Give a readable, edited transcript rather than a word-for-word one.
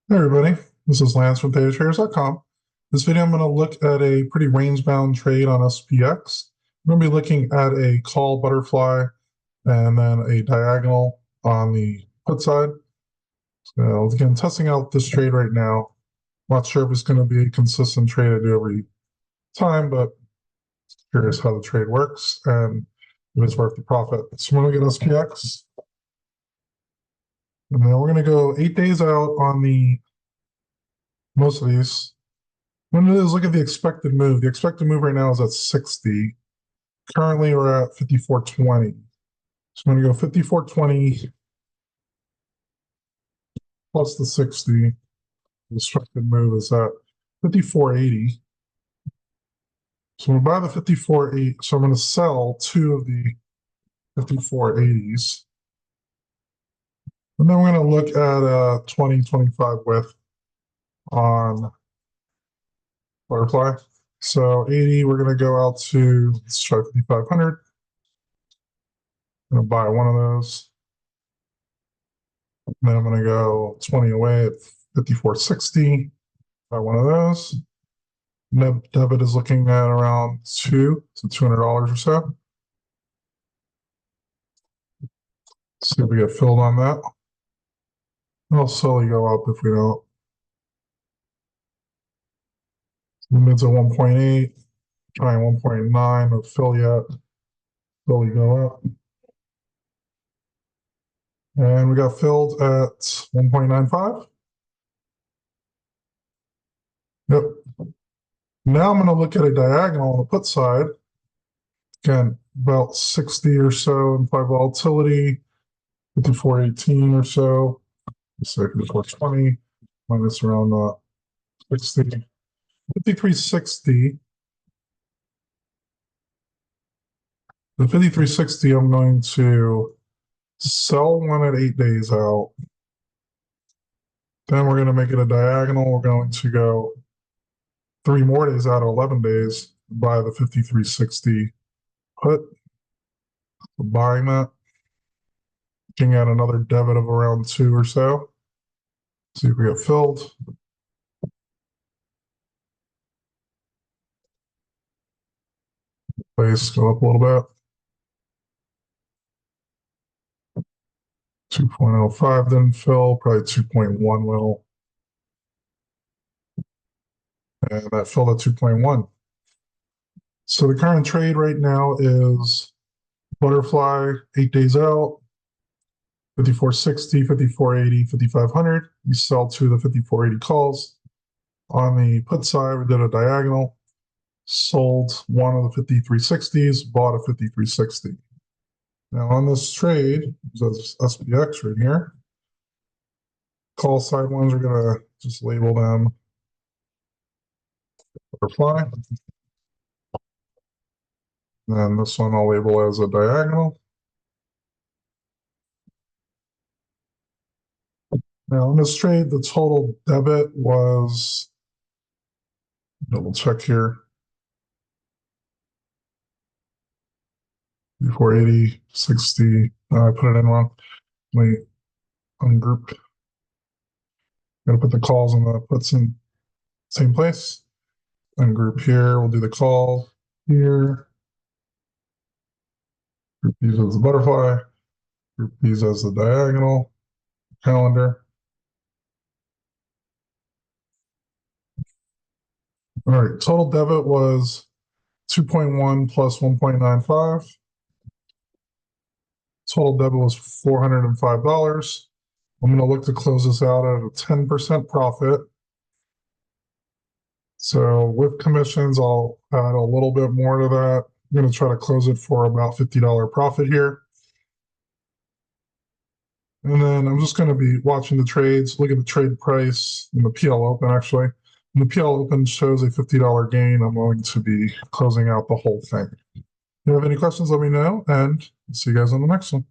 Hey everybody, this is Lance from ThetaTraders.com. This video I'm going to look at a pretty range-bound trade on SPX. I'm going to be looking at a call butterfly and then a diagonal on the put side. So again, testing out this trade right now. Not sure if it's going to be a consistent trade I do every time, but curious how the trade works and if it's worth the profit. So I'm going to get SPX. And then we're going to go 8 days out on the most of these. When it is, look at the expected move. The expected move right now is at 60. Currently, we're at 54.20. So I'm going to go 54.20 plus the 60. The expected move is at 54.80. So I'm going to buy the 54.80. So I'm going to sell two of the 54.80s. And then we're going to look at a 20-25 width on butterfly. So 80, we're going to go out to, let's try 5,500. I'm going to buy one of those. And then I'm going to go 20 away at 54.60. Buy one of those. Debit is looking at around $200 or so. See if we get filled on that. It'll slowly go up if we don't. Limits at 1.8, trying 1.9 of fill yet. Slowly go up. And we got filled at 1.95. Yep. Now I'm going to look at a diagonal on the put side. Again, about 60 or so implied volatility, 54.18 or so. So 54.20 minus around 60. 53.60. The 53.60, I'm going to sell one at 8 days out. Then we're going to make it a diagonal. We're going to go 3 more days out of 11 days, buy the 53.60 put. Buying that. Looking at another debit of around 2 or so. See if we get filled. Base go up a little bit. 2.05 didn't fill, probably 2.1 will. And that filled at 2.1. So the current trade right now is butterfly 8 days out, 54.60, 54.80, 5,500. You sell to the 54.80 calls. On the put side, we did a diagonal, sold one of the 53.60s, bought a 53.60. Now on this trade, there's SPX right here. Call side ones, we're going to just label them butterfly. And this one I'll label as a diagonal. Now in this trade, the total debit was, double check here, 480, 60. I put it in wrong. Wait, ungroup. Gotta put the calls and the puts in same place. Ungroup here. We'll do the call here. Group these as the butterfly. Group these as the diagonal. Calendar. All right. Total debit was 2.1 plus 1.95. Total debit was $405. I'm going to look to close this out at a 10% profit. So with commissions, I'll add a little bit more to that. I'm going to try to close it for about $50 profit here. And then I'm just going to be watching the trades, look at the trade price and the PL Open actually. When the PL Open shows a $50 gain, I'm going to be closing out the whole thing. If you have any questions, let me know, and see you guys on the next one.